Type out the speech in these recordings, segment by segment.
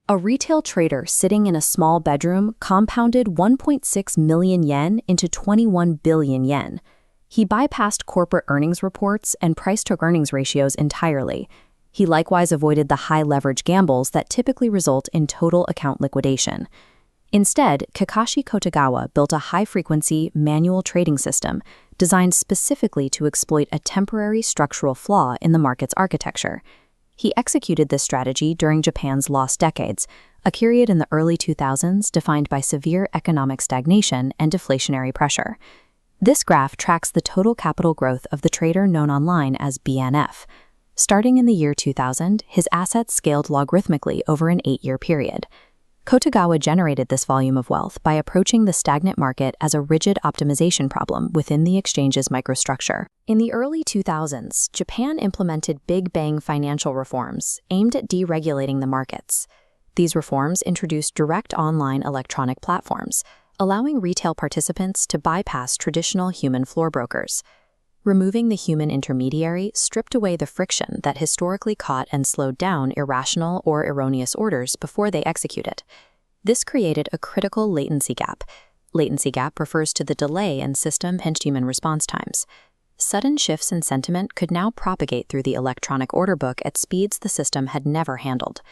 A retail trader sitting in a small bedroom compounded 1.6 million yen into 21 billion yen. He bypassed corporate earnings reports and price-to-earnings ratios entirely. He likewise avoided the high-leverage gambles that typically result in total account liquidation. Instead, Takashi Kotegawa built a high-frequency manual trading system designed specifically to exploit a temporary structural flaw in the market's architecture. He executed this strategy during Japan's lost decades, a period in the early 2000s defined by severe economic stagnation and deflationary pressure. This graph tracks the total capital growth of the trader known online as BNF. Starting in the year 2000, his assets scaled logarithmically over an 8-year period. Kotegawa generated this volume of wealth by approaching the stagnant market as a rigid optimization problem within the exchange's microstructure. In the early 2000s, Japan implemented Big Bang financial reforms aimed at deregulating the markets. These reforms introduced direct online electronic platforms, allowing retail participants to bypass traditional human floor brokers. Removing the human intermediary stripped away the friction that historically caught and slowed down irrational or erroneous orders before they executed. This created a critical latency gap. Latency gap refers to the delay in system and human response times. Sudden shifts in sentiment could now propagate through the electronic order book at speeds the system had never handled.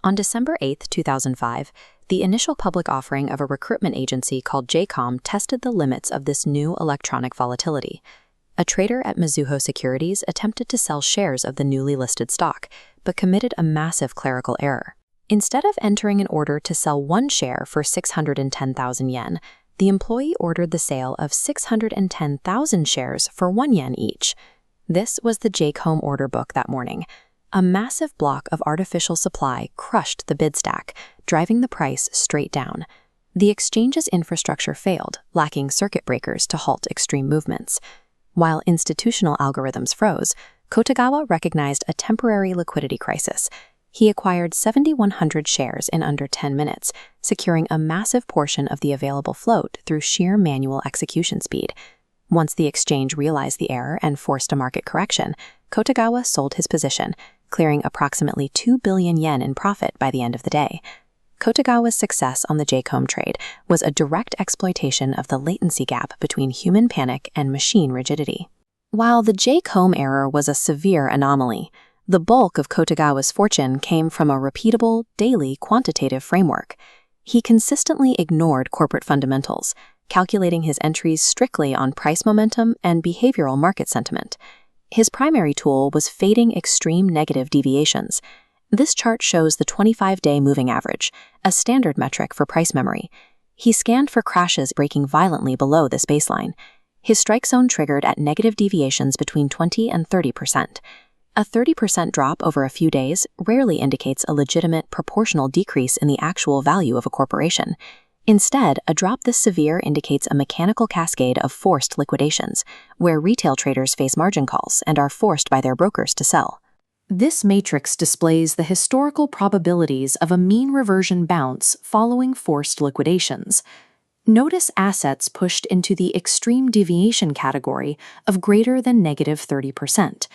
On December 8, 2005, the initial public offering of a recruitment agency called JCOM tested the limits of this new electronic volatility. A trader at Mizuho Securities attempted to sell shares of the newly listed stock, but committed a massive clerical error. Instead of entering an order to sell one share for 610,000 yen, the employee ordered the sale of 610,000 shares for 1 yen each. This was the JCOM order book that morning. A massive block of artificial supply crushed the bid stack, driving the price straight down. The exchange's infrastructure failed, lacking circuit breakers to halt extreme movements. While institutional algorithms froze, Kotegawa recognized a temporary liquidity crisis. He acquired 7,100 shares in under 10 minutes, securing a massive portion of the available float through sheer manual execution speed. Once the exchange realized the error and forced a market correction, Kotegawa sold his position, clearing approximately 2 billion yen in profit by the end of the day. Kotegawa's success on the JCOM trade was a direct exploitation of the latency gap between human panic and machine rigidity. While the JCOM error was a severe anomaly, the bulk of Kotegawa's fortune came from a repeatable, daily quantitative framework. He consistently ignored corporate fundamentals, calculating his entries strictly on price momentum and behavioral market sentiment. His primary tool was fading extreme negative deviations. This chart shows the 25-day moving average, a standard metric for price memory. He scanned for crashes breaking violently below this baseline. His strike zone triggered at negative deviations between 20 and 30%. A 30% drop over a few days rarely indicates a legitimate proportional decrease in the actual value of a corporation. Instead, a drop this severe indicates a mechanical cascade of forced liquidations, where retail traders face margin calls and are forced by their brokers to sell. This matrix displays the historical probabilities of a mean reversion bounce following forced liquidations. Notice assets pushed into the extreme deviation category of greater than negative 30%.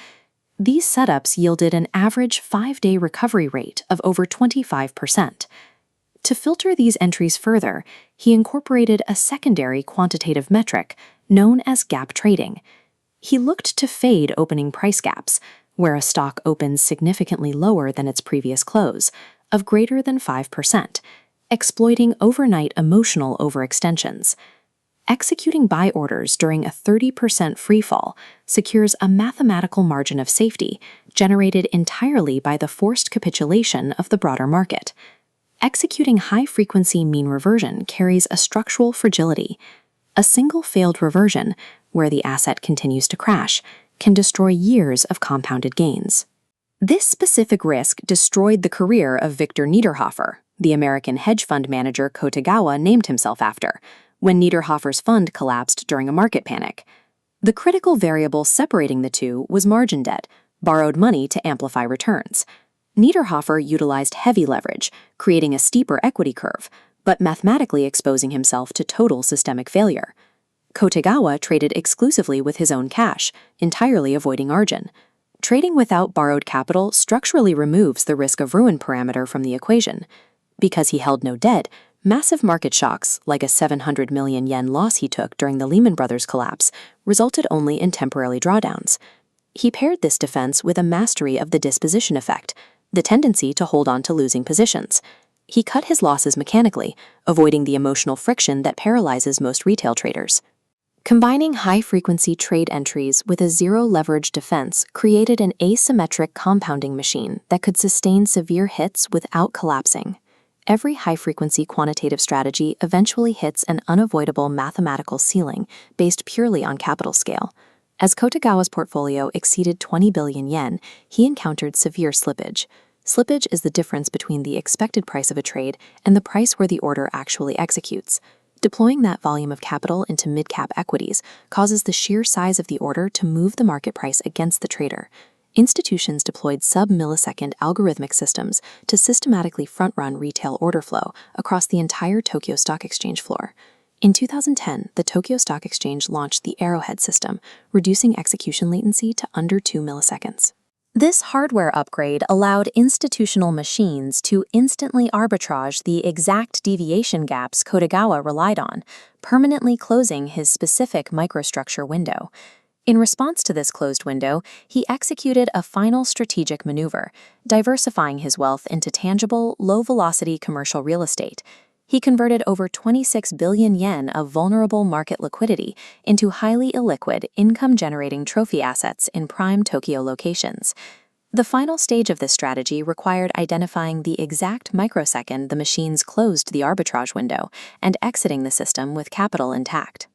These setups yielded an average 5-day recovery rate of over 25%. To filter these entries further, he incorporated a secondary quantitative metric known as gap trading. He looked to fade opening price gaps, where a stock opens significantly lower than its previous close, of greater than 5%, exploiting overnight emotional overextensions. Executing buy orders during a 30% freefall secures a mathematical margin of safety generated entirely by the forced capitulation of the broader market. Executing high-frequency mean reversion carries a structural fragility. A single failed reversion, where the asset continues to crash, can destroy years of compounded gains. This specific risk destroyed the career of Victor Niederhofer, the American hedge fund manager Kotegawa named himself after, when Niederhofer's fund collapsed during a market panic. The critical variable separating the two was margin debt, borrowed money to amplify returns. Niederhofer utilized heavy leverage, creating a steeper equity curve, but mathematically exposing himself to total systemic failure. Kotegawa traded exclusively with his own cash, entirely avoiding margin. Trading without borrowed capital structurally removes the risk of ruin parameter from the equation. Because he held no debt, massive market shocks, like a 700 million yen loss he took during the Lehman Brothers collapse, resulted only in temporary drawdowns. He paired this defense with a mastery of the disposition effect, the tendency to hold on to losing positions. He cut his losses mechanically, avoiding the emotional friction that paralyzes most retail traders. Combining high-frequency trade entries with a zero-leverage defense created an asymmetric compounding machine that could sustain severe hits without collapsing. Every high-frequency quantitative strategy eventually hits an unavoidable mathematical ceiling based purely on capital scale. As Kotegawa's portfolio exceeded 20 billion yen, he encountered severe slippage. Slippage is the difference between the expected price of a trade and the price where the order actually executes. Deploying that volume of capital into mid-cap equities causes the sheer size of the order to move the market price against the trader. Institutions deployed sub-millisecond algorithmic systems to systematically front-run retail order flow across the entire Tokyo Stock Exchange floor. In 2010, the Tokyo Stock Exchange launched the Arrowhead system, reducing execution latency to under 2 milliseconds. This hardware upgrade allowed institutional machines to instantly arbitrage the exact deviation gaps Kotegawa relied on, permanently closing his specific microstructure window. In response to this closed window, he executed a final strategic maneuver, diversifying his wealth into tangible, low-velocity commercial real estate. He converted over 26 billion yen of vulnerable market liquidity into highly illiquid, income-generating trophy assets in prime Tokyo locations. The final stage of this strategy required identifying the exact microsecond the machines closed the arbitrage window and exiting the system with capital intact.